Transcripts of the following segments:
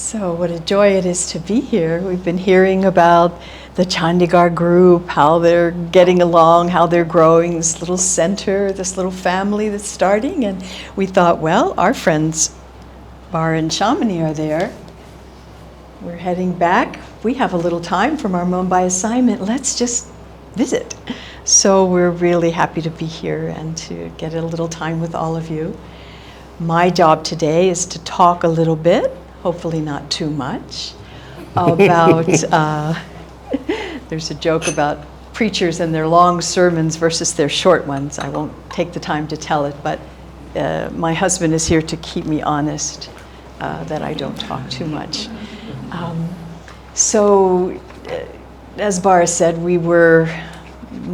So what a joy it is to be here. We've been hearing about the Chandigarh group, how they're getting along, how they're growing, this little center, this little family that's starting. And we thought, well, our friends Bar and Shamini are there. We're heading back. We have a little time from our Mumbai assignment. Let's just visit. So we're really happy to be here and to get a little time with all of you. My job today is to talk a little bit, hopefully not too much, about, there's a joke about preachers and their long sermons versus their short ones. I won't take the time to tell it, but my husband is here to keep me honest, that I don't talk too much. So, as Bara said, we were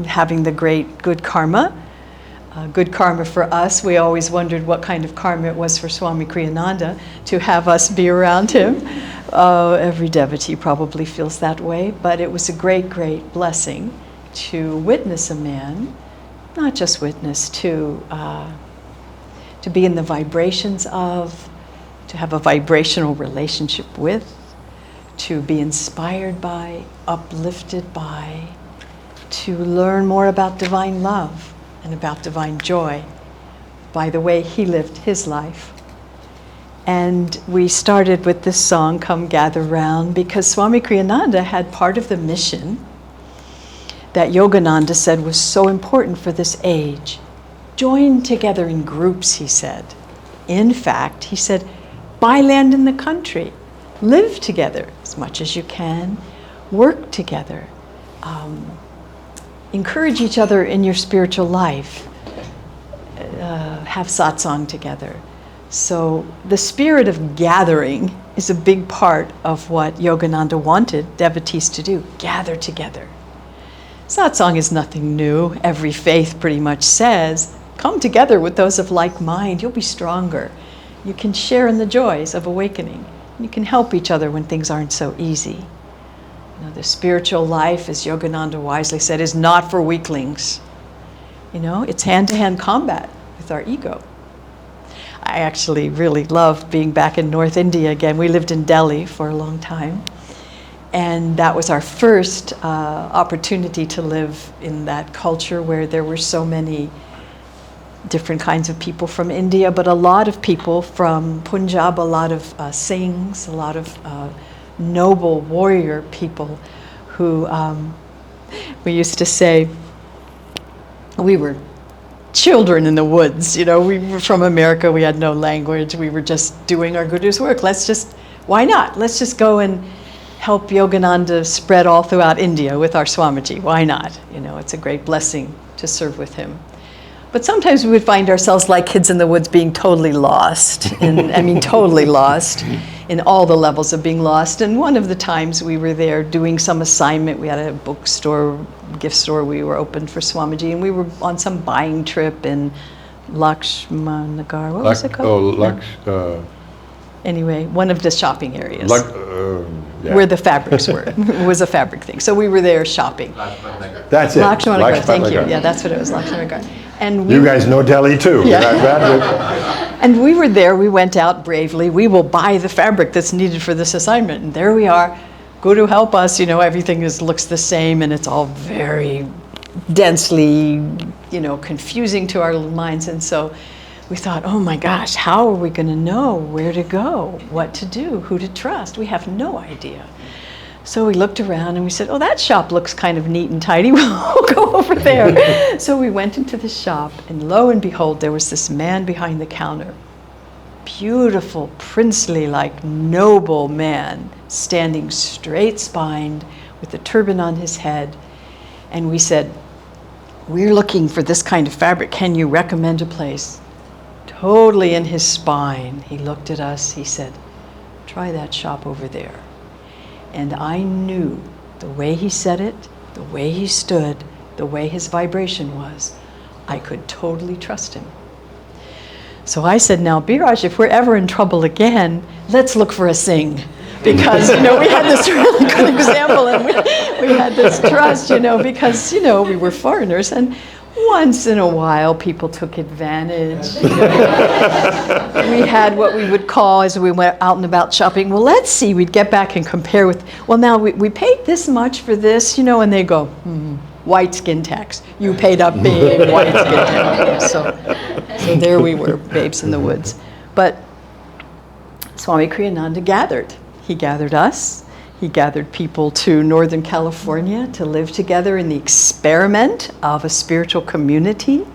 having the great good karma. Good karma for us. We always wondered what kind of karma it was for Swami Kriyananda to have us be around him. Every devotee probably feels that way, but it was a great, great blessing to witness a man, not just witness, to be in the vibrations of, to have a vibrational relationship with, to be inspired by, uplifted by, to learn more about divine love and about divine joy by the way he lived his life. And we started with this song, Come Gather Round, because Swami Kriyananda had part of the mission that Yogananda said was so important for this age. Join together in groups, he said. In fact, he said, buy land in the country, live together as much as you can, work together. Encourage each other in your spiritual life. Have satsang together. So the spirit of gathering is a big part of what Yogananda wanted devotees to do. Gather together. Satsang is nothing new. Every faith pretty much says, come together with those of like mind. You'll be stronger. You can share in the joys of awakening. You can help each other when things aren't so easy. The spiritual life, as Yogananda wisely said, is not for weaklings. It's hand-to-hand combat with our ego. I actually really loved being back in North India again. We lived in Delhi for a long time. And that was our first opportunity to live in that culture where there were so many different kinds of people from India, but a lot of people from Punjab, a lot of Singhs, a lot of noble warrior people who we used to say we were children in the woods. We were from America, we had no language, we were just doing our Guru's work. Why not? Let's just go and help Yogananda spread all throughout India with our Swamiji. Why not? It's a great blessing to serve with him. But sometimes we would find ourselves like kids in the woods being totally lost, totally lost in all the levels of being lost. And one of the times we were there doing some assignment, we had a bookstore, gift store we were open for Swamiji, and we were on some buying trip in Lakshmanagar. What was it called? Anyway, one of the shopping areas where the fabrics were. It was a fabric thing. So we were there shopping. That's it. Lakshmanagar, thank you. Yeah, that's what it was, Lakshmanagar. And you guys know Delhi too. Yeah. And we were there, we went out bravely. We will buy the fabric that's needed for this assignment. And there we are. Guru help us, everything looks the same and it's all very densely, confusing to our minds. And so we thought, oh my gosh, how are we going to know where to go, what to do, who to trust? We have no idea. So we looked around and we said, oh, that shop looks kind of neat and tidy. We'll go over there. So we went into the shop, and lo and behold, there was this man behind the counter. Beautiful, princely, like noble man, standing straight-spined with a turban on his head. And we said, we're looking for this kind of fabric. Can you recommend a place? Totally in his spine. He looked at us. He said, try that shop over there. And I knew the way he said it, the way he stood, the way his vibration was, I could totally trust him. So I said, now, Biraj, if we're ever in trouble again, let's look for a Singh. Because, we had this really good example and we had this trust, because, we were foreigners. And Once in a while, people took advantage. We had what we would call, as we went out and about shopping, well, let's see, we'd get back and compare with, well, now we paid this much for this, and they go, white skin tax. You paid up big, white skin tax. So there we were, babes in the woods. But Swami Kriyananda gathered. He gathered us. He gathered people to Northern California to live together in the experiment of a spiritual community,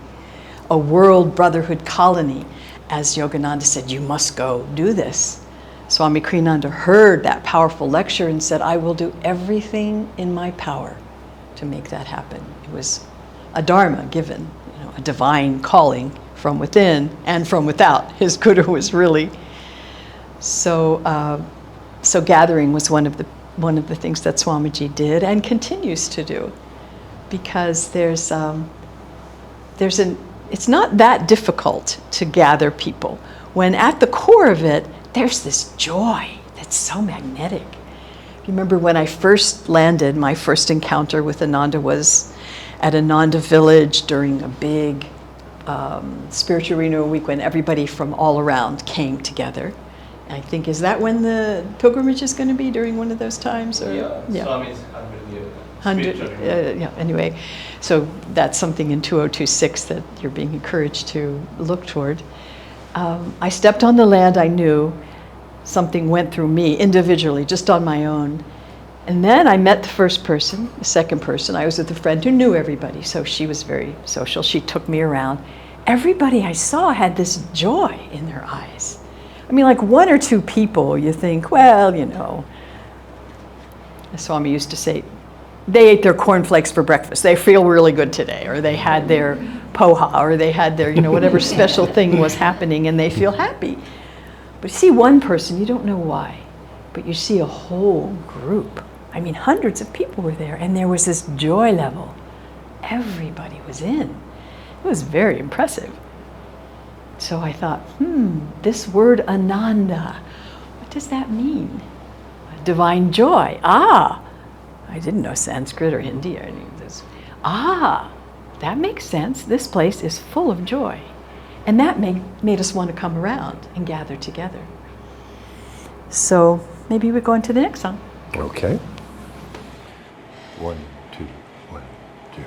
a world brotherhood colony. As Yogananda said, you must go do this. Swami Kriyananda heard that powerful lecture and said, I will do everything in my power to make that happen. It was a dharma given, a divine calling from within and from without. His guru was really so gathering was one of the things that Swamiji did and continues to do, because it's not that difficult to gather people when at the core of it there's this joy that's so magnetic. You remember when I first landed, my first encounter with Ananda was at Ananda village during a big spiritual renewal week when everybody from all around came together. I think, is that when the pilgrimage is going to be, during one of those times? Or? Yeah. Swami's 100 years. Anyway, so that's something in 2026 that you're being encouraged to look toward. I stepped on the land I knew. Something went through me individually, just on my own. And then I met the first person, the second person. I was with a friend who knew everybody, so she was very social. She took me around. Everybody I saw had this joy in their eyes. I mean, like one or two people, you think, well, as Swami used to say, they ate their cornflakes for breakfast. They feel really good today, or they had their poha, or they had their, whatever special thing was happening, and they feel happy. But you see one person, you don't know why, but you see a whole group. I mean, hundreds of people were there, and there was this joy level. Everybody was in. It was very impressive. So I thought, this word Ananda, what does that mean? Divine joy. I didn't know Sanskrit or Hindi or any of this. That makes sense. This place is full of joy. And that made us want to come around and gather together. So maybe we go into the next song. Okay. 1, 2, 1, 2.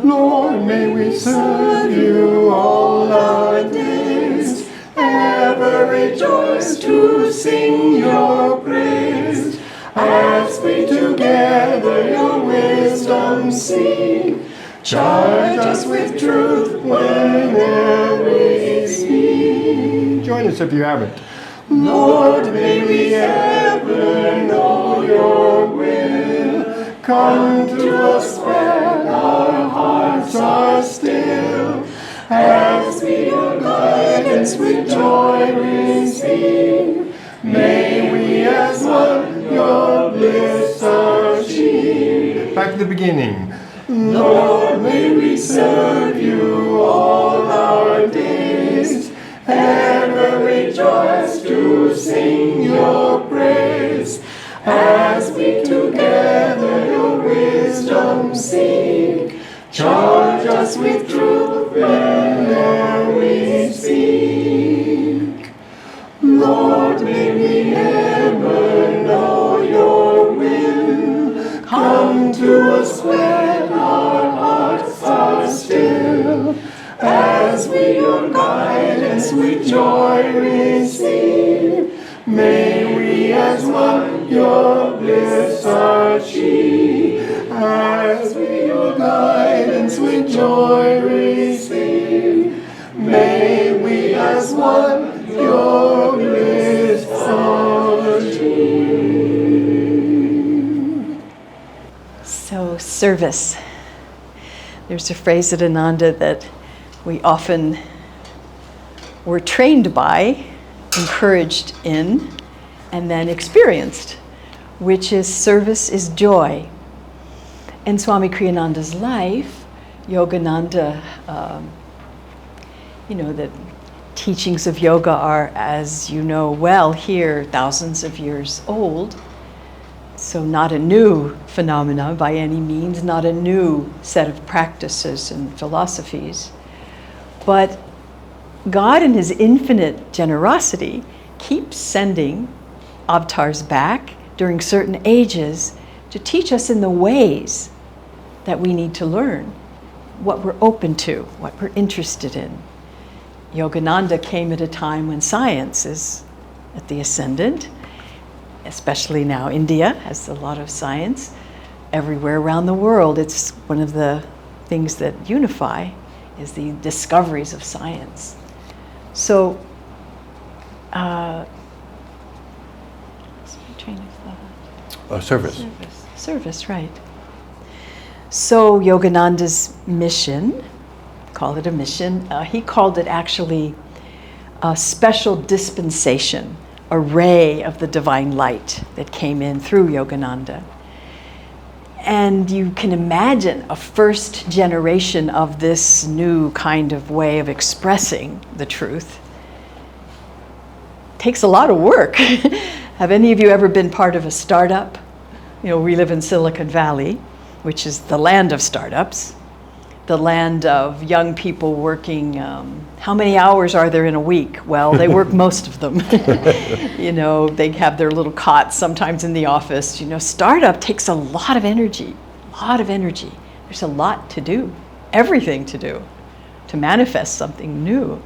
Lord, may we serve you all our days, ever rejoice to sing your praise, as we together your wisdom seek. Charge us with truth whenever we speak. Join us if you haven't. Lord, may we ever know your will. Come to us when our hearts are still, as we your guidance with joy receive. May we as one your bliss achieve. Back to the beginning. Lord, may we serve you all our days, ever rejoice to sing your praise, as we together your wisdom seek. Charge us with truth whenever we speak. Lord, may we ever know your will. Come to us when our hearts are still, as we your guidance with joy receive. May we as one your bliss achieve, as we your guidance with joy receive. May we as one your bliss achieve. So, service. There's a phrase at Ananda that we often were trained by, encouraged in, and then experienced, which is service is joy. In Swami Kriyananda's life, Yogananda, the teachings of yoga are, as you know well here, thousands of years old. So not a new phenomena by any means, not a new set of practices and philosophies, but God in his infinite generosity keeps sending avatars back during certain ages to teach us in the ways that we need to learn, what we're open to, what we're interested in. Yogananda came at a time when science is at the ascendant, especially now India has a lot of science. Everywhere around the world, it's one of the things that unify is the discoveries of science. So, what's my train of thought? Service. Service, right. So Yogananda's mission, call it a mission, he called it actually a special dispensation, a ray of the divine light that came in through Yogananda. And you can imagine a first generation of this new kind of way of expressing the truth. Takes a lot of work. Have any of you ever been part of a startup? You know, we live in Silicon Valley, which is the land of startups, the land of young people working. How many hours are there in a week? Well, they work most of them. You know, they have their little cots sometimes in the office. You know, startup takes a lot of energy, There's a lot to do, everything to do, to manifest something new.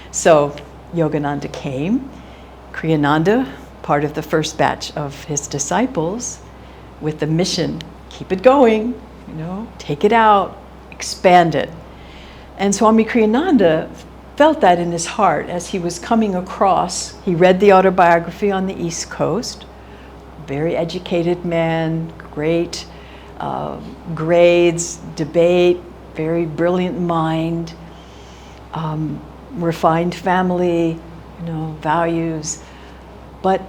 So Yogananda came, Kriyananda, part of the first batch of his disciples, with the mission, keep it going, you know, take it out, expand it. And Swami Kriyananda felt that in his heart as he was coming across. He read the autobiography on the East Coast, very educated man, great grades, debate, very brilliant mind, refined family, you know, values, but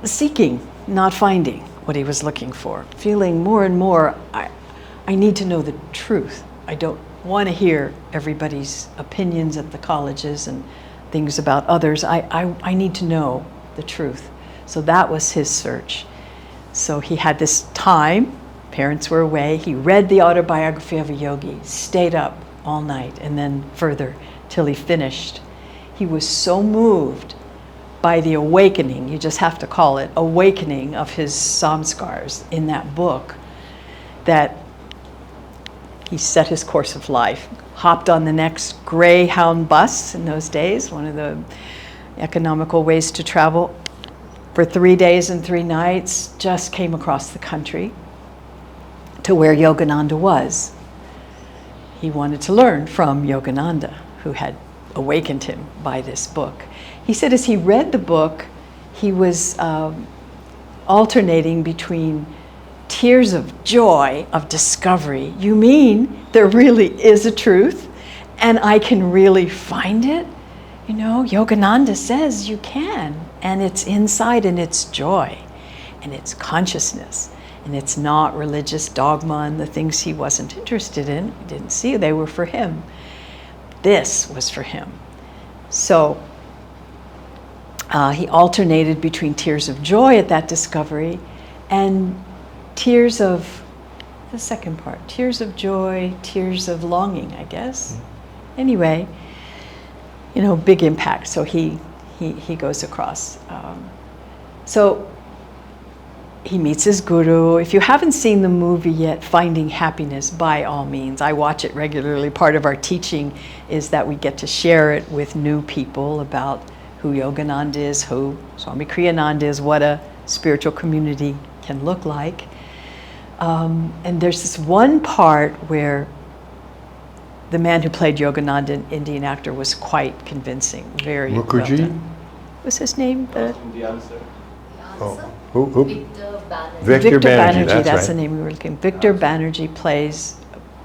seeking, not finding what he was looking for, feeling more and more, I need to know the truth. I don't want to hear everybody's opinions at the colleges and things about others. I need to know the truth. So that was his search. So he had this time, parents were away, he read the autobiography of a yogi, stayed up all night, and then further till he finished. He was so moved by the awakening, you just have to call it, awakening of his samskars in that book, that he set his course of life, hopped on the next Greyhound bus in those days, one of the economical ways to travel, for 3 days and 3 nights, just came across the country to where Yogananda was. He wanted to learn from Yogananda, who had awakened him by this book. He said as he read the book, he was alternating between tears of joy, of discovery. You mean there really is a truth and I can really find it? You know, Yogananda says you can, and it's inside, and it's joy, and it's consciousness, and it's not religious dogma and the things he wasn't interested in. He didn't see they were for him. This was for him. So he alternated between tears of joy at that discovery and tears of, the second part, tears of joy, tears of longing, I guess. Anyway, you know, big impact. So he goes across. So he meets his guru. If you haven't seen the movie yet, Finding Happiness, by all means. I watch it regularly. Part of our teaching is that we get to share it with new people about who Yogananda is, who Swami Kriyananda is, what a spiritual community can look like. And there's this one part where the man who played Yogananda, an Indian actor, was quite convincing, very Mukherjee? well done. What's his name? The answer. Who? Victor Banerjee. Victor Banerjee, That's right. the name we were looking. Victor Banerjee plays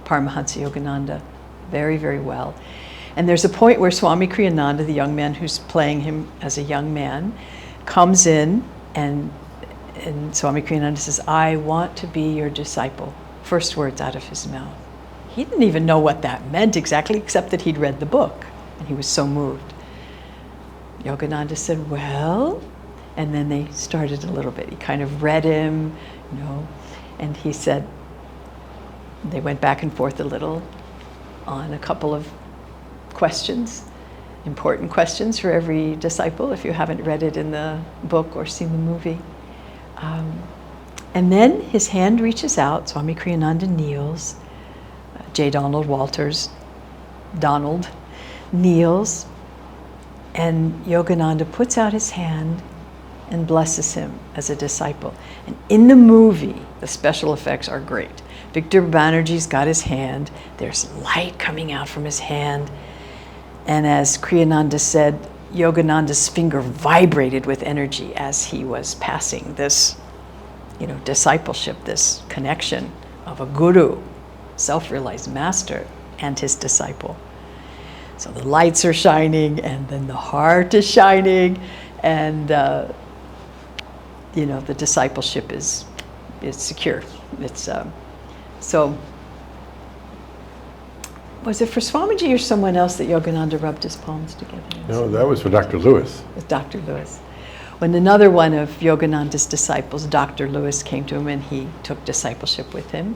Paramahansa Yogananda very, very well. And there's a point where Swami Kriyananda, the young man who's playing him as a young man, comes in and Swami Kriyananda says, I want to be your disciple. First words out of his mouth. He didn't even know what that meant exactly, except that he'd read the book, and he was so moved. Yogananda said, well, And then they started a little bit. He kind of read him, you know, and he said, they went back and forth a little on a couple of questions, important questions for every disciple, if you haven't read it in the book or seen the movie. And then his hand reaches out, Swami Kriyananda kneels, J. Donald Walters, Donald, kneels, and Yogananda puts out his hand and blesses him as a disciple. And in the movie, the special effects are great. Victor Banerjee's got his hand, there's light coming out from his hand, and as Kriyananda said, Yogananda's finger vibrated with energy as he was passing this, you know, discipleship, this connection of a guru, self-realized master, and his disciple. So the lights are shining, and then the heart is shining, and you know, the discipleship is secure. It's so. Was it for Swamiji or someone else that Yogananda rubbed his palms together? No, that was for Dr. Lewis. With Dr. Lewis. When another one of Yogananda's disciples, Dr. Lewis, came to him and he took discipleship with him,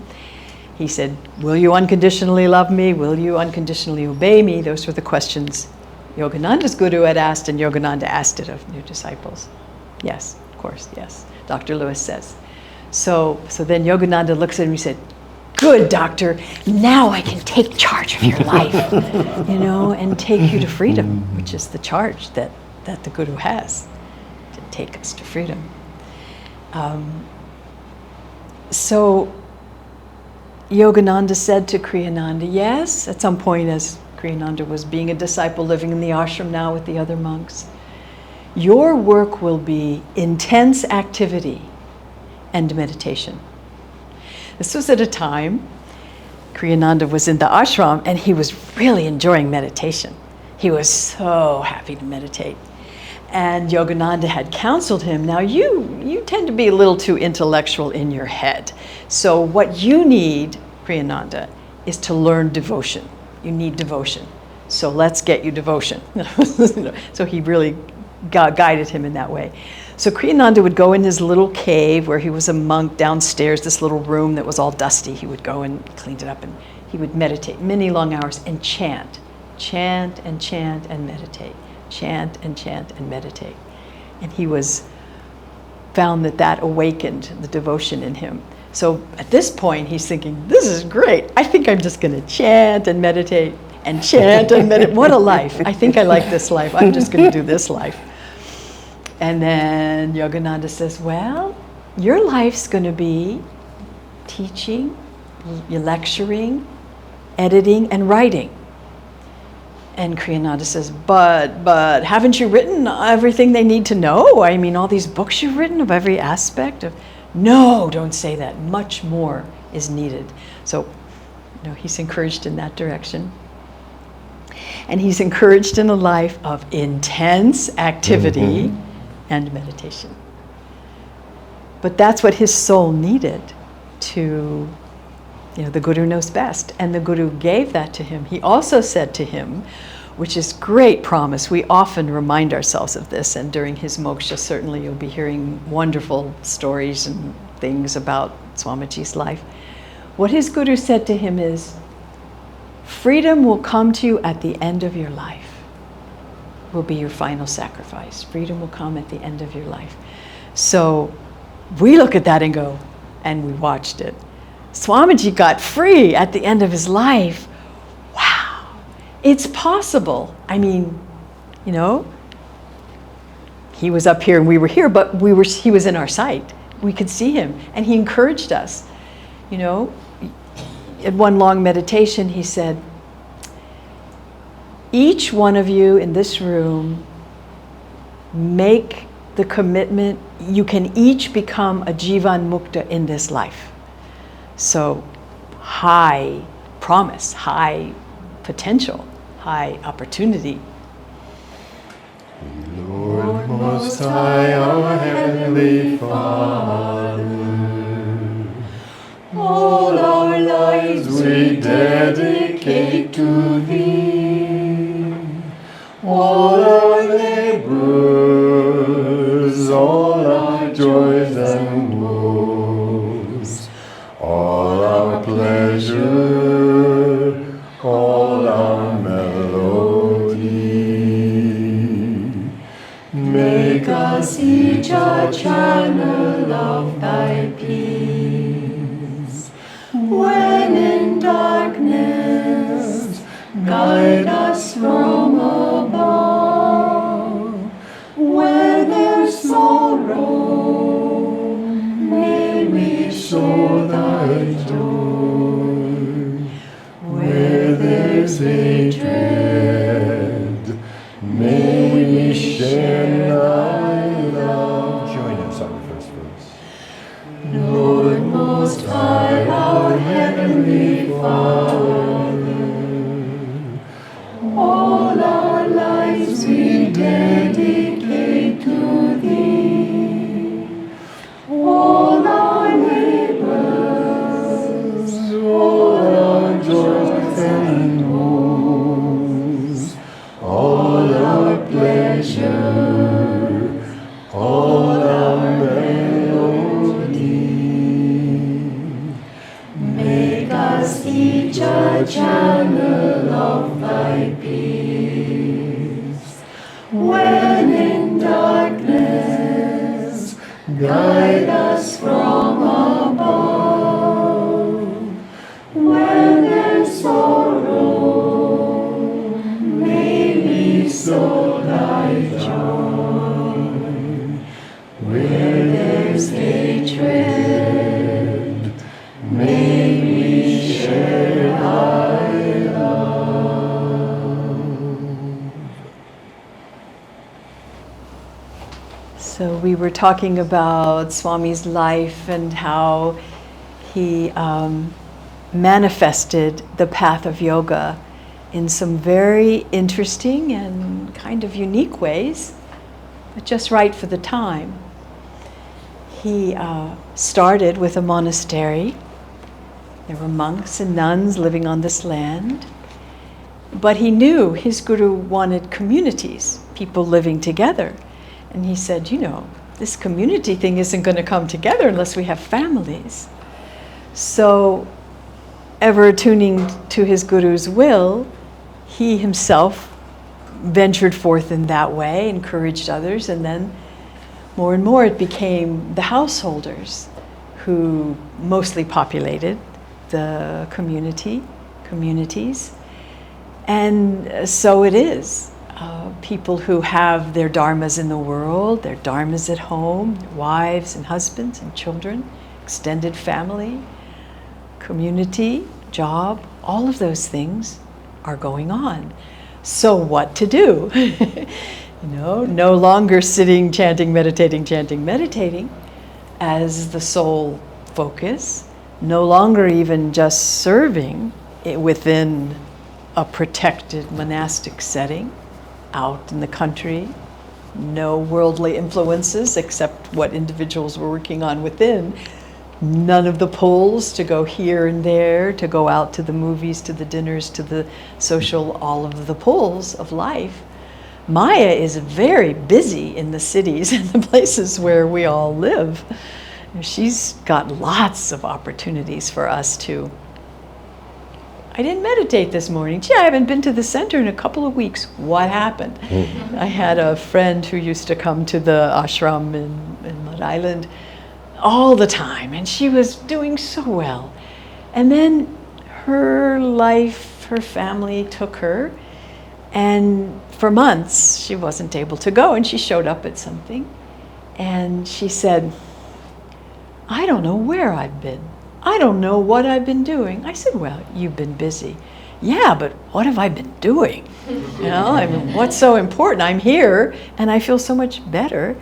he said, "Will you unconditionally love me? Will you unconditionally obey me?" Those were the questions Yogananda's guru had asked, and Yogananda asked it of new disciples. Yes, of course, yes. Dr. Lewis says. So then Yogananda looks at him and he said, "Good, doctor, now I can take charge of your life, you know, and take you to freedom," which is the charge that the guru has, to take us to freedom. So Yogananda said to Kriyananda, yes, at some point as Kriyananda was being a disciple living in the ashram now with the other monks, your work will be intense activity and meditation. This was at a time Kriyananda was in the ashram and he was really enjoying meditation. He was so happy to meditate. And Yogananda had counseled him, now you tend to be a little too intellectual in your head. So what you need, Kriyananda, is to learn devotion. You need devotion. So let's get you devotion. So he really guided him in that way. So Kriyananda would go in his little cave where he was a monk downstairs, this little room that was all dusty. He would go and clean it up and he would meditate many long hours and chant and chant and meditate. Chant and meditate. And he found that awakened the devotion in him. So at this point, he's thinking, this is great. I think I'm just going to chant and meditate and chant and meditate. What a life. I think I like this life. I'm just going to do this life. And then Yogananda says, well, your life's going to be teaching, lecturing, editing, and writing. And Kriyananda says, but haven't you written everything they need to know? I mean, all these books you've written of every aspect of... No, don't say that. Much more is needed. So, he's encouraged in that direction. And he's encouraged in a life of intense activity and meditation. But that's what his soul needed to... the Guru knows best. And the Guru gave that to him. He also said to him, which is great promise, we often remind ourselves of this, and during his moksha, certainly you'll be hearing wonderful stories and things about Swamiji's life. What his Guru said to him is, freedom will come to you at the end of your life, will be your final sacrifice. Freedom will come at the end of your life. So we look at that and go, and we watched it. Swamiji got free at the end of his life. Wow, it's possible. I mean, he was up here and we were here, but he was in our sight. We could see him, and he encouraged us. At one long meditation, he said, each one of you in this room, make the commitment, you can each become a Jivan Mukta in this life. So high promise, high potential, high opportunity. Lord Most High, our Heavenly Father, all our lives we dedicate to Thee. All our labors, all and woes, all our pleasure, all our melody. Make us each a channel of thy peace. When in darkness, guide us from above. Where there's sorrow, may we show thy joy. Where there's hatred, may we share thy love. Join us on the first verse. Lord Most High, our Heavenly Father, all our lives we dedicate to Thee. All our labors, all our joys and woes, all our pleasure, all our melody. Make us each a channel of thy peace. When in darkness, guide us from above. When there's sorrow, may we sow thy joy. Where there's hatred, may we share thy love. So we were talking about Swami's life and how he manifested the path of yoga in some very interesting and kind of unique ways, but just right for the time. He started with a monastery. There were monks and nuns living on this land. But he knew his guru wanted communities, people living together. And he said, you know, this community thing isn't going to come together unless we have families. So, ever attuning to his guru's will, he himself ventured forth in that way, encouraged others, and then more and more it became the householders who mostly populated the communities. And so it is. People who have their dharmas in the world, their dharmas at home, wives and husbands and children, extended family, community, job, all of those things are going on. So what to do? No longer sitting, chanting, meditating as the sole focus, no longer even just serving within a protected monastic setting, out in the country, no worldly influences except what individuals were working on within, none of the pulls to go here and there, to go out to the movies, to the dinners, to the social, all of the pulls of life. Maya is very busy in the cities and the places where we all live. She's got lots of opportunities for us to. I didn't meditate this morning. Gee, I haven't been to the center in a couple of weeks. What happened? I had a friend who used to come to the ashram in Mud Island all the time, and she was doing so well. And then her life, her family took her, and for months she wasn't able to go, and she showed up at something, and she said, I don't know where I've been. I don't know what I've been doing. I said, well, you've been busy. Yeah, but what have I been doing? I mean, what's so important? I'm here, and I feel so much better.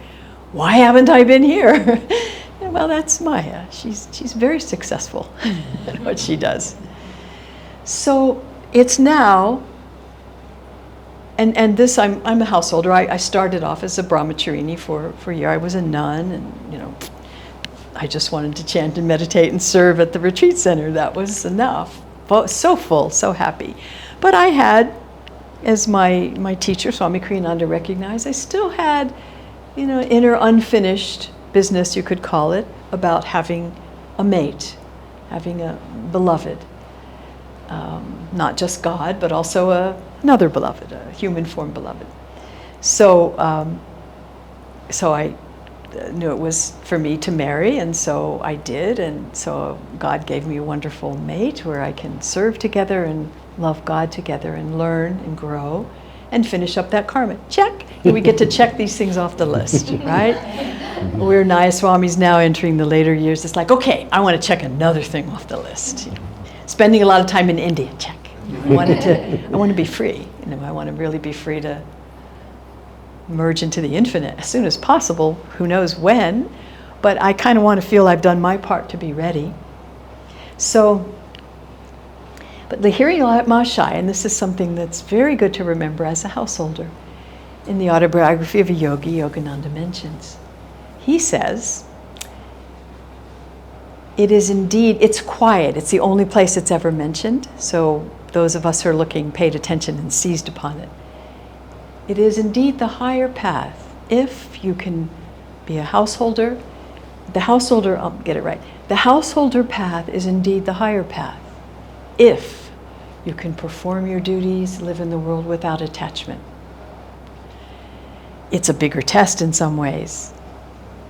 Why haven't I been here? Well, that's Maya. She's very successful at what she does. So it's now, and this, I'm a householder. I started off as a brahmacharini for a year. I was a nun, and I just wanted to chant and meditate and serve at the retreat center. That was enough. So full, so happy. But I had, as my teacher, Swami Kriyananda, recognized, I still had, inner unfinished business, you could call it, about having a mate, having a beloved. Not just God, but also another beloved, a human form beloved. So I knew it was for me to marry, and so I did, and so God gave me a wonderful mate where I can serve together and love God together and learn and grow and finish up that karma. Check! And we get to check these things off the list, right? We're Nayaswamis now entering the later years. It's like, okay, I want to check another thing off the list. You know, spending a lot of time in India, check. I want to be free. You know, I want to really be free to merge into the infinite as soon as possible. Who knows when? But I kind of want to feel I've done my part to be ready. So, but Lahiri Mahashaya, and this is something that's very good to remember as a householder, in the autobiography of a yogi, Yogananda mentions. He says, it is indeed, it's quiet. It's the only place it's ever mentioned. So those of us who are looking paid attention and seized upon it. It is indeed the higher path. If you can be a householder, I'll get it right. The householder path is indeed the higher path. If you can perform your duties, live in the world without attachment. It's a bigger test in some ways.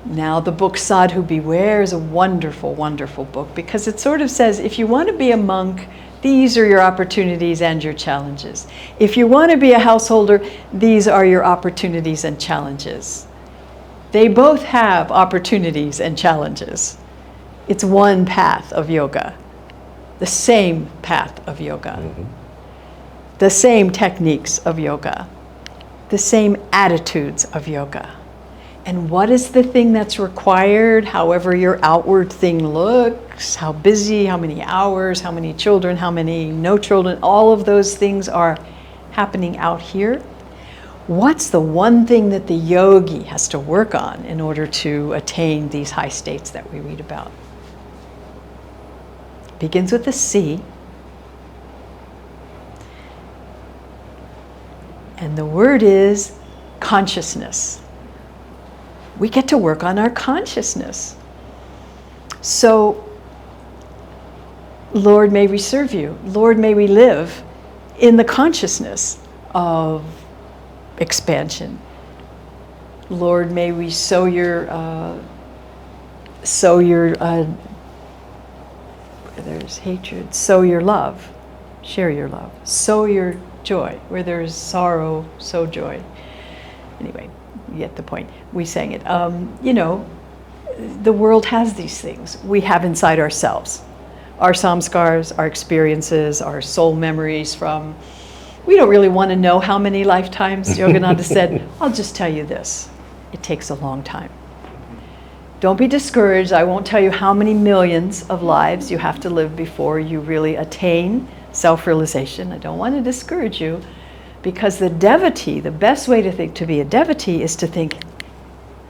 Now, the book Sadhu Beware is a wonderful, wonderful book because it sort of says, if you want to be a monk, these are your opportunities and your challenges. If you want to be a householder, these are your opportunities and challenges. They both have opportunities and challenges. It's one path of yoga, the same path of yoga, the same techniques of yoga, the same attitudes of yoga. And what is the thing that's required, however your outward thing looks, how busy, how many hours, how many children, how many no children, all of those things are happening out here. What's the one thing that the yogi has to work on in order to attain these high states that we read about? Begins with a C. And the word is consciousness. We get to work on our consciousness. So, Lord, may we serve you. Lord, may we live in the consciousness of expansion. Lord, may we sow your there's hatred, sow your love, share your love, sow your joy. Where there's sorrow, sow joy. Anyway, you get the point. We sang it. You know, the world has these things we have inside ourselves. Our samskars, our experiences, our soul memories from, we don't really want to know how many lifetimes. Yogananda said, I'll just tell you this. It takes a long time. Don't be discouraged. I won't tell you how many millions of lives you have to live before you really attain self-realization. I don't want to discourage you, because the devotee, the best way to think, to be a devotee, is to think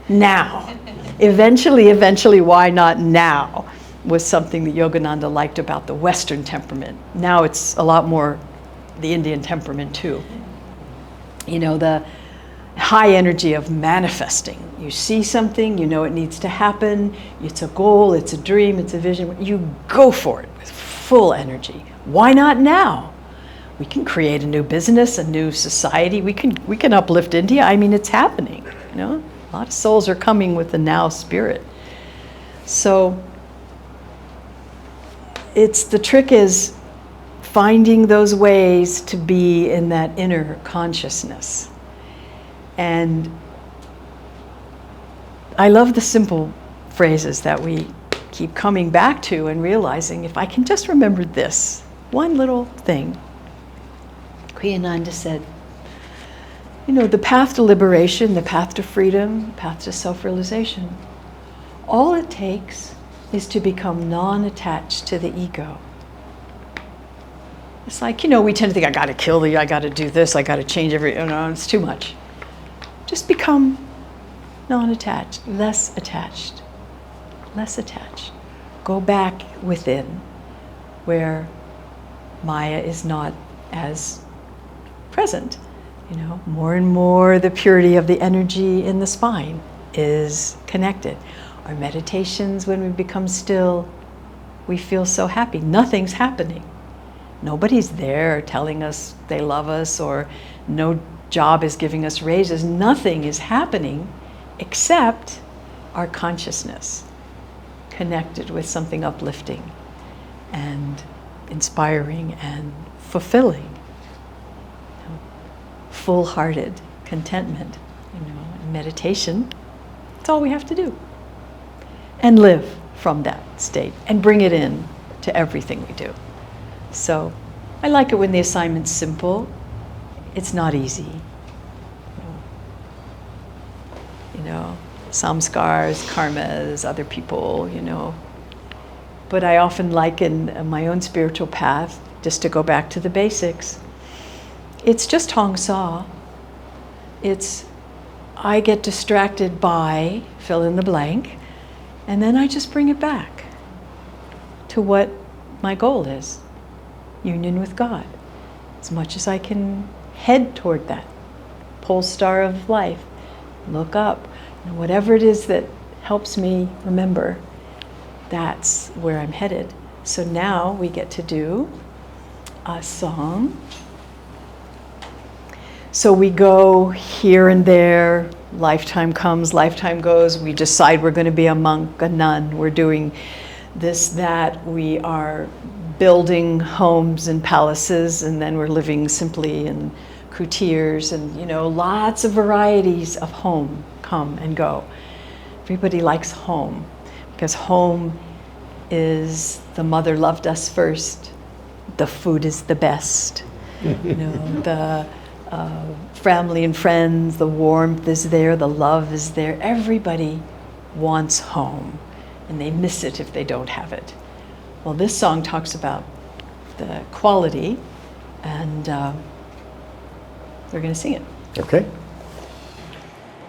now. Eventually, why not now? Was something that Yogananda liked about the Western temperament. Now it's a lot more the Indian temperament too. You know, the high energy of manifesting. You see something, you know it needs to happen, it's a goal, it's a dream, it's a vision, you go for it with full energy. Why not now? We can create a new business, a new society, we can uplift India. I mean, it's happening, you know? A lot of souls are coming with the now spirit. So the trick is finding those ways to be in that inner consciousness. And I love the simple phrases that we keep coming back to and realizing, if I can just remember this one little thing. Kriyananda said, you know, the path to liberation, the path to freedom, the path to self-realization, all it takes is to become non-attached to the ego. It's like, you know, we tend to think, I got to kill the, I got to do this, I got to change no, it's too much. Just become non-attached, less attached, less attached. Go back within where Maya is not as present. You know, more and more the purity of the energy in the spine, is connected. Our meditations, when we become still, we feel so happy. Nothing's happening. Nobody's there telling us they love us, or no job is giving us raises. Nothing is happening except our consciousness connected with something uplifting and inspiring and fulfilling. Full-hearted contentment, and meditation. That's all we have to do. And live from that state and bring it in to everything we do. So I like it when the assignment's simple. It's not easy. Samskars, karmas, other people, But I often liken my own spiritual path, just to go back to the basics. It's just Hong Sa. I get distracted by fill in the blank, and then I just bring it back to what my goal is, union with God. As much as I can head toward that pole star of life, look up, whatever it is that helps me remember, that's where I'm headed. So now we get to do a song. So we go here and there, lifetime comes, lifetime goes, we decide we're going to be a monk, a nun, we're doing this, that, we are building homes and palaces, and then we're living simply in coutiers, and lots of varieties of home come and go. Everybody likes home, because home is the mother loved us first, the food is the best, the family and friends, the warmth is there, the love is there. Everybody wants home, and they miss it if they don't have it. Well, this song talks about the quality, and we're going to sing it. Okay.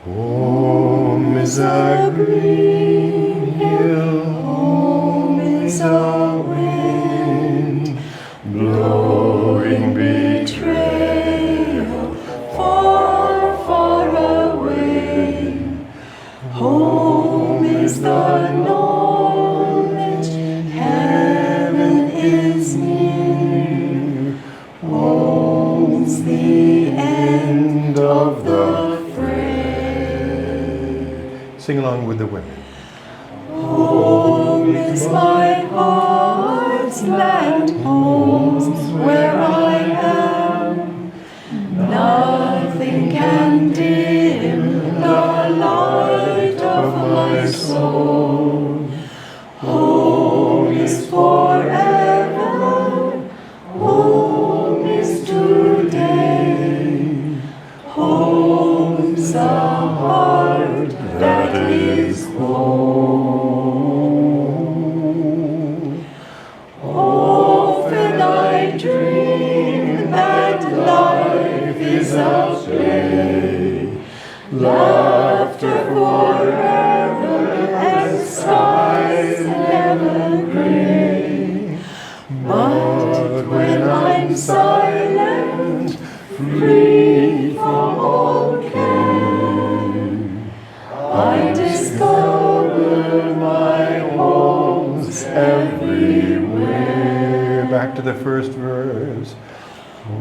Home is a green hill, home is a wind, blowing betrayal far, far away. Home is the knowledge heaven is near. Home's the end of the fray. Sing along with the women. Home is my heart's land, home's where I am. Nothing can dim the light of my soul. Home is forever, home is today. Home's a heart that is whole. Often I dream that life is a play, laughter forever and skies never gray. But when I'm silent, free from all care, I discover my homes everywhere. Back to the first verse.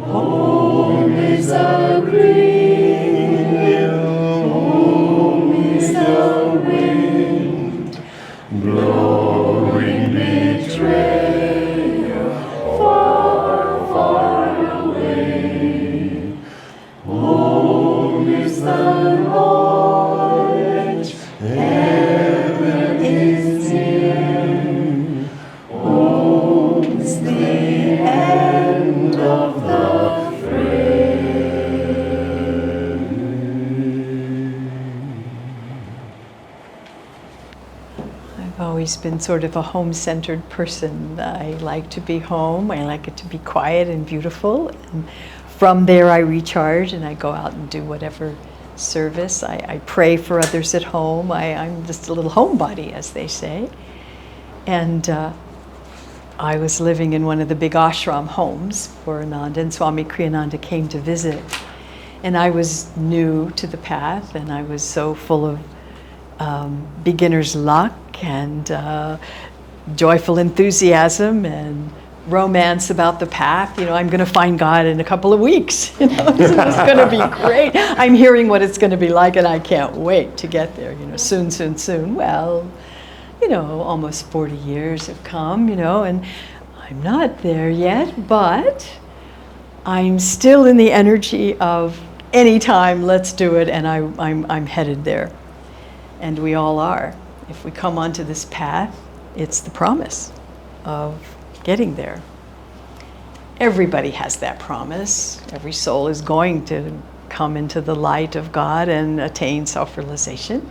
Home is a green hill, home is a wind, blowing betrayal far, far away. Home is the knowledge heaven is near. Home's the end of the fray. I've always been sort of a home-centered person. I like to be home. I like it to be quiet and beautiful. And from there, I recharge and I go out and do whatever service. I pray for others at home. I'm just a little homebody, as they say. And I was living in one of the big ashram homes where Ananda and Swami Kriyananda came to visit. And I was new to the path, and I was so full of beginner's luck and joyful enthusiasm and romance about the path. I'm going to find God in a couple of weeks. It's going to be great. I'm hearing what it's going to be like, and I can't wait to get there. Soon, soon, soon. Well, almost 40 years have come. And I'm not there yet, but I'm still in the energy of anytime, let's do it, and I'm headed there. And we all are. If we come onto this path, it's the promise of getting there. Everybody has that promise. Every soul is going to come into the light of God and attain self-realization.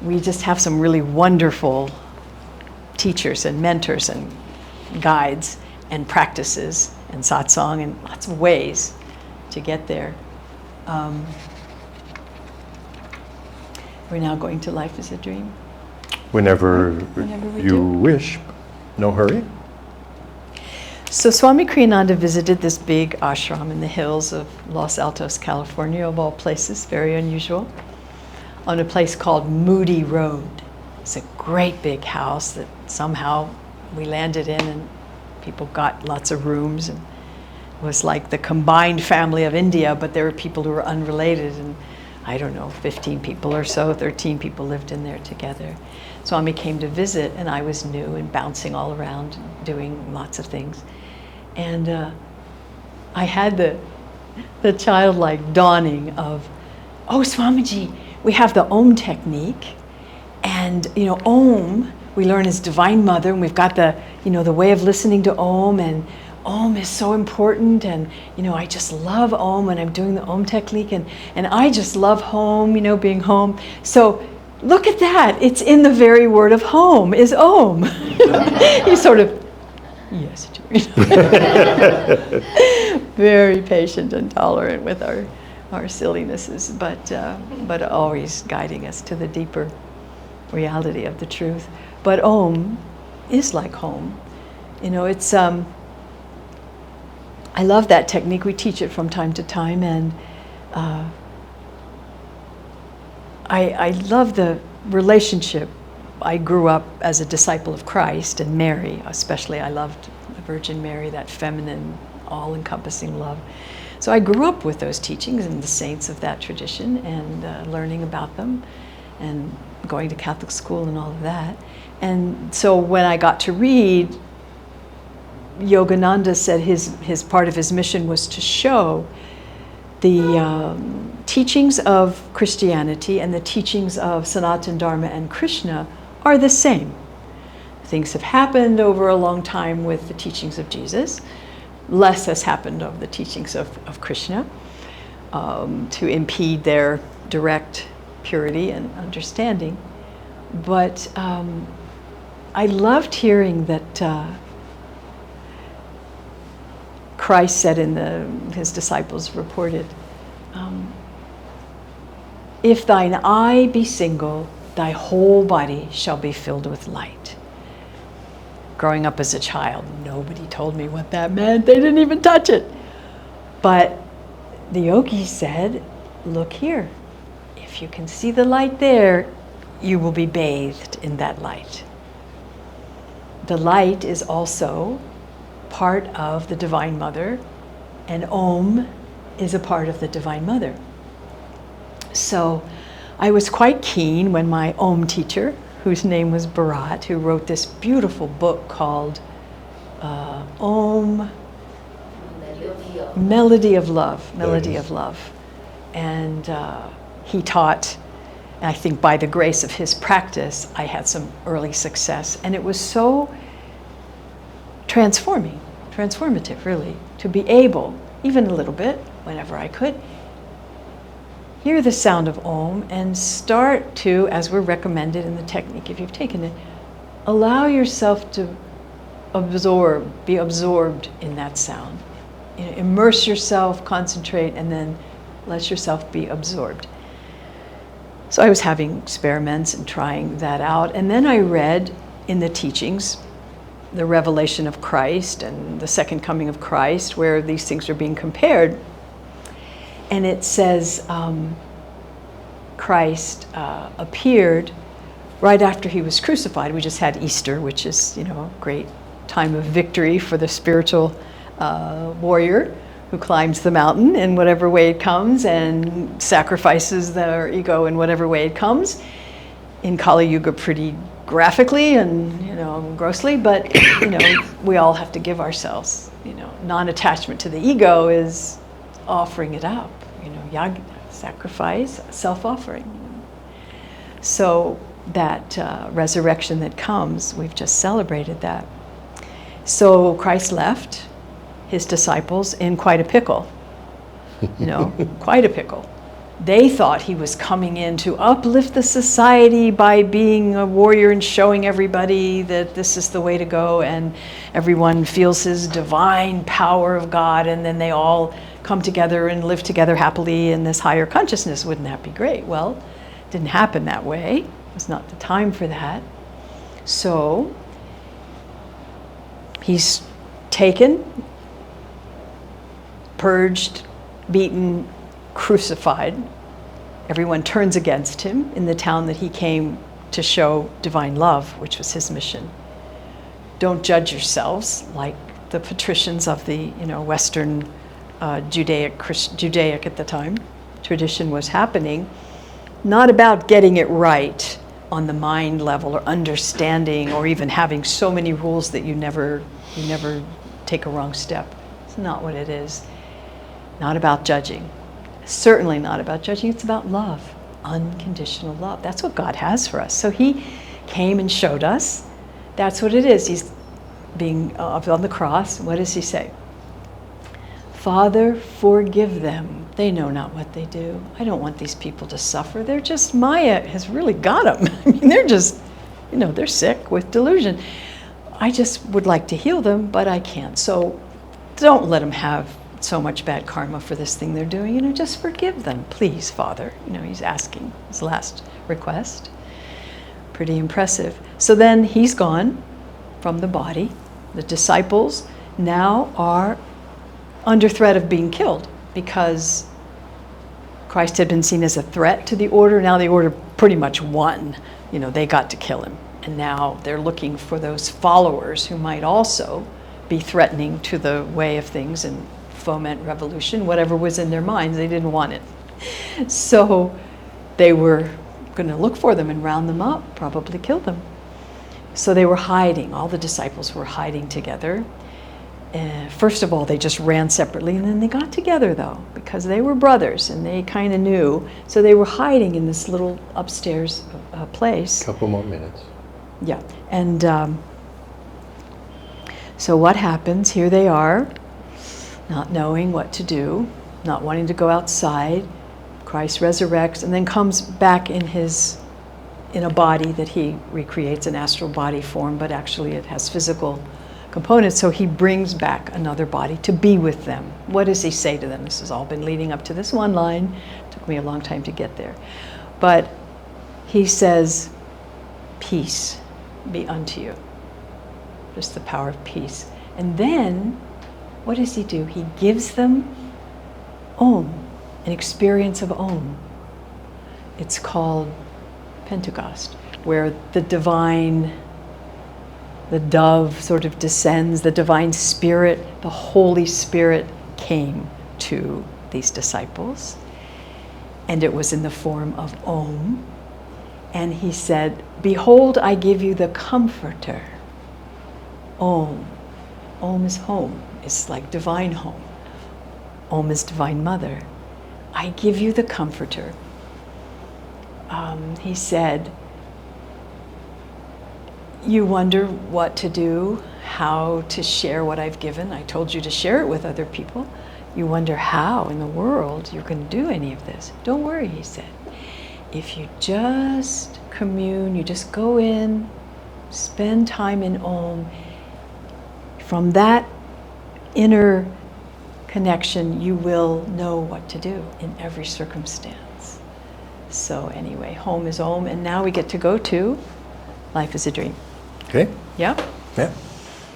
We just have some really wonderful teachers and mentors and guides and practices and satsang and lots of ways to get there. We're now going to Life is a Dream. Whenever we you do. wish. No hurry. So Swami Kriyananda visited this big ashram in the hills of Los Altos, California, of all places, very unusual, on a place called Moody Road. It's a great big house that somehow we landed in, and people got lots of rooms, and it was like the combined family of India, but there were people who were unrelated, and I don't know, 15 people or so, 13 people lived in there together. Swami came to visit, and I was new and bouncing all around, doing lots of things. And I had the childlike dawning of, oh, Swamiji, we have the Om technique, and Om we learn as Divine Mother, and we've got the the way of listening to Om, and Om is so important, and I just love Om when I'm doing the Om technique, and I just love home, being home. So look at that, it's in the very word of home is Om. He sort of, yes, very patient and tolerant with our sillinesses, but always guiding us to the deeper reality of the truth. But Om is like home. It's I love that technique. We teach it from time to time, and I love the relationship. I grew up as a disciple of Christ, and Mary especially. I loved the Virgin Mary, that feminine, all-encompassing love. So I grew up with those teachings and the saints of that tradition, and learning about them, and going to Catholic school and all of that. And so when I got to read, Yogananda said his part of his mission was to show the teachings of Christianity and the teachings of Sanatana Dharma and Krishna are the same. Things have happened over a long time with the teachings of Jesus. Less has happened of the teachings of Krishna to impede their direct purity and understanding. But I loved hearing that Christ said his disciples reported, if thine eye be single, thy whole body shall be filled with light. Growing up as a child, nobody told me what that meant. They didn't even touch it. But the yogi said, look here. If you can see the light there, you will be bathed in that light. The light is also part of the Divine Mother, and Om is a part of the Divine Mother. So I was quite keen when my Om teacher, whose name was Bharat, who wrote this beautiful book called Om, Melody of Love. And he taught, and I think by the grace of his practice, I had some early success. And it was so transformative, really, to be able, even a little bit, whenever I could, hear the sound of Om and start to, as we're recommended in the technique, if you've taken it, allow yourself to be absorbed in that sound. Immerse yourself, concentrate, and then let yourself be absorbed. So I was having experiments and trying that out, and then I read in the teachings the revelation of Christ and the second coming of Christ, where these things are being compared. And it says, Christ appeared right after he was crucified. We just had Easter, which is, a great time of victory for the spiritual warrior who climbs the mountain in whatever way it comes and sacrifices their ego in whatever way it comes. In Kali Yuga, pretty graphically and grossly, but we all have to give ourselves. Non-attachment to the ego is offering it up. Yagna, sacrifice, self-offering. So that resurrection that comes, we've just celebrated that. So Christ left his disciples in quite a pickle. Quite a pickle. They thought he was coming in to uplift the society by being a warrior and showing everybody that this is the way to go, and everyone feels his divine power of God, and then they all come together and live together happily in this higher consciousness. Wouldn't that be great? Well, it didn't happen that way. It was not the time for that. So he's taken, purged, beaten, crucified. Everyone turns against him in the town that he came to show divine love, which was his mission. Don't judge yourselves like the patricians of the Western Judaic at the time tradition was happening. Not about getting it right on the mind level or understanding or even having so many rules that you never take a wrong step. It's not what it is. Not about judging. Certainly not about judging. It's about love, unconditional love. That's what God has for us. So he came and showed us. That's what it is. He's being on the cross. What does he say? Father, forgive them. They know not what they do. I don't want these people to suffer. They're just, Maya has really got them. I mean, they're just, they're sick with delusion. I just would like to heal them, but I can't. So don't let them have so much bad karma for this thing they're doing. Just forgive them, please, Father. He's asking his last request. Pretty impressive. So then he's gone from the body. The disciples now are under threat of being killed because Christ had been seen as a threat to the order. Now the order pretty much won. They got to kill him. And now they're looking for those followers who might also be threatening to the way of things and foment revolution, whatever was in their minds. They didn't want it. So they were going to look for them and round them up, probably kill them. So they were hiding. All the disciples were hiding together. First of all, they just ran separately, and then they got together, though, because they were brothers, and they kind of knew. So they were hiding in this little upstairs place. Couple more minutes. Yeah. And so what happens? Here they are, not knowing what to do, not wanting to go outside. Christ resurrects and then comes back in a body that he recreates, an astral body form, but actually it has physical components. So he brings back another body to be with them. What does he say to them? This has all been leading up to this one line. It took me a long time to get there. But he says, peace be unto you. Just the power of peace. And then, what does he do? He gives them Om, an experience of Om. It's called Pentecost, where the divine, the dove sort of descends, the divine spirit, the Holy Spirit came to these disciples. And it was in the form of Om. And he said, behold, I give you the comforter. Om. Om is home. It's like divine home. Om is divine mother. I give you the comforter. He said, you wonder what to do, how to share what I've given. I told you to share it with other people. You wonder how in the world you're going to do any of this. Don't worry, he said. If you just commune, you just go in, spend time in Om, from that inner connection, you will know what to do in every circumstance. So anyway, home is Om, and now we get to go to Life is a Dream. Okay. Yeah? Yeah.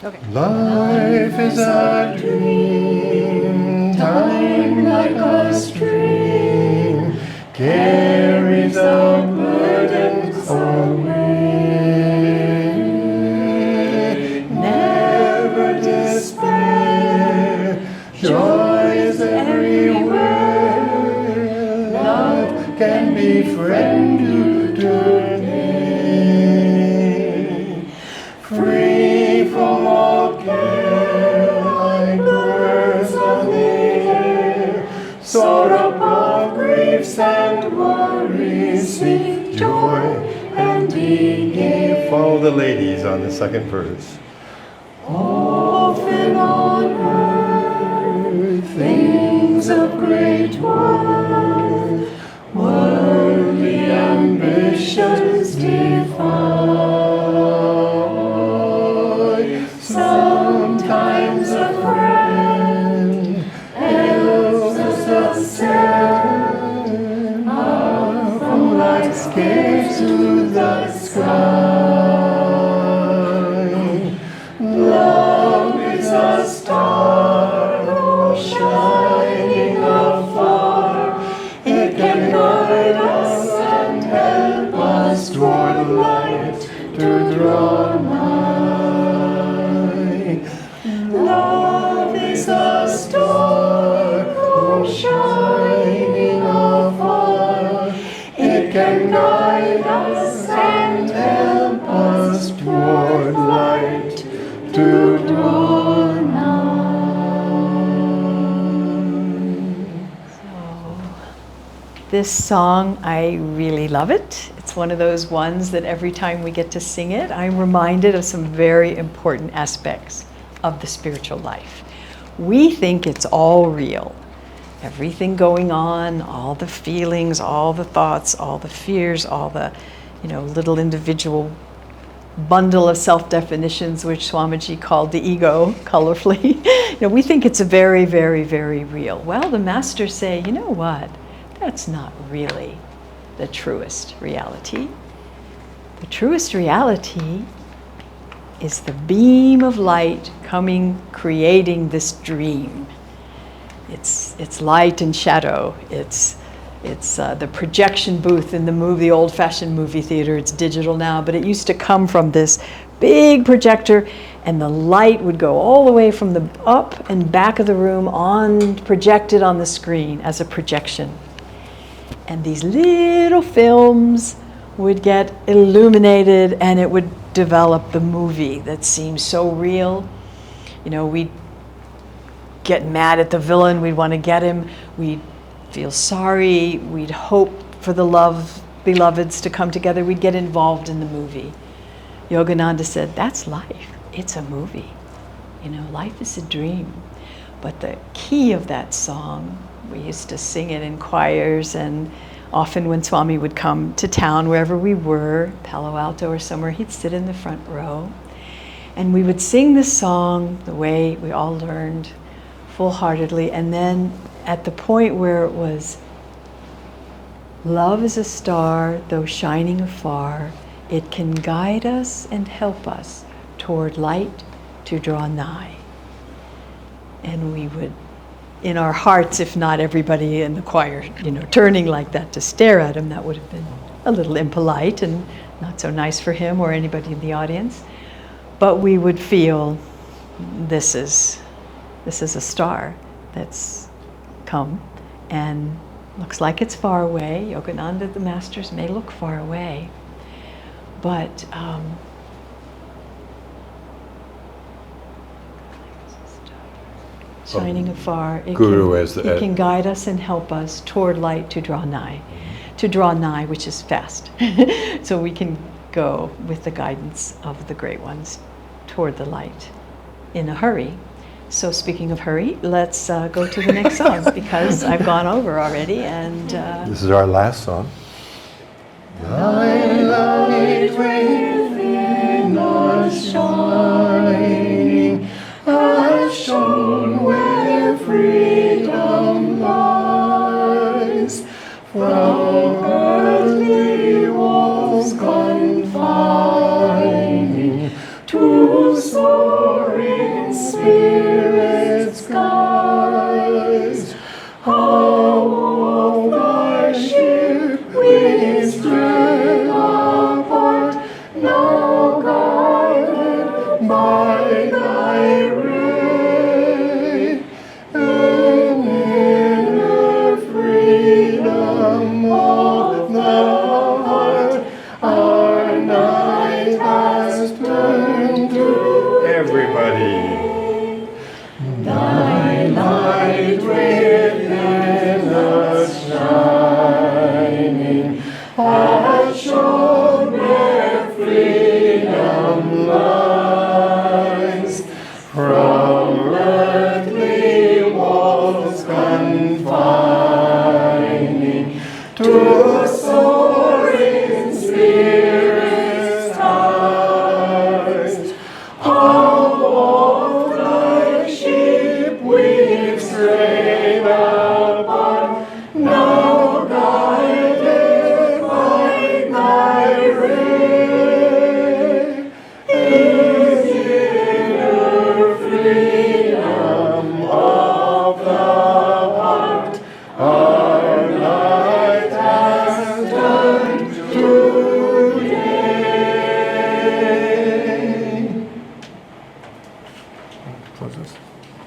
Okay. Life is a dream, time like a stream, carries the burdens away. Never despair, joy is everywhere. Love can befriend you today. Free from all care, like birds on the air, soar above griefs and worries, seek joy and be gay. Follow the ladies on the second verse. Often on earth, things of great worth, worldly ambitions defy. Sometimes a friend helps us ascend from life's cares to the sky. Love is a star shining afar. It can guide us and help us toward light to draw nigh. Love is a star shining afar. It can guide us and help us toward light to draw nigh. This song, I really love it. It's one of those ones that every time we get to sing it, I'm reminded of some very important aspects of the spiritual life. We think it's all real. Everything going on, all the feelings, all the thoughts, all the fears, all the, little individual bundle of self-definitions, which Swamiji called the ego, colorfully. We think it's very, very, very real. Well, the masters say, you know what? That's not really the truest reality. The truest reality is the beam of light coming, creating this dream. It's light and shadow. It's the projection booth in the old-fashioned movie theater. It's digital now, but it used to come from this big projector, and the light would go all the way from the up and back of the room projected on the screen as a projection. And these little films would get illuminated, and it would develop the movie that seems so real. We'd get mad at the villain, we'd want to get him, we'd feel sorry, we'd hope for the beloveds to come together, we'd get involved in the movie. Yogananda said, that's life, it's a movie. Life is a dream. But the key of that song, we used to sing it in choirs, and often when Swami would come to town, wherever we were, Palo Alto or somewhere, he'd sit in the front row. And we would sing this song the way we all learned, full-heartedly, and then at the point where it was, love is a star, though shining afar, it can guide us and help us toward light to draw nigh. And we would, in our hearts, if not everybody in the choir, turning like that to stare at him, that would have been a little impolite and not so nice for him or anybody in the audience. But we would feel, this is a star that's come and looks like it's far away. Yogananda, the masters, may look far away, but shining afar, it can guide us and help us toward light to draw nigh. To draw nigh, which is fast. So we can go with the guidance of the great ones toward the light in a hurry. So speaking of hurry, let's go to the next song, because I've gone over already, and this is our last song. Thy light within us shining, has shone where freedom lies, from earthly walls confining to soaring spirit skies. How oft thy ship with by thy ray, and inner freedom of the heart, our night has turned to everybody. Thy light within us shining, has shown where freedom lies. From earthly walls confining, to soaring spirit's heights. How oft like sheep we've strayed apart, now guided by thy ray. In inner freedom of the heart, our light has turned to day. Close this.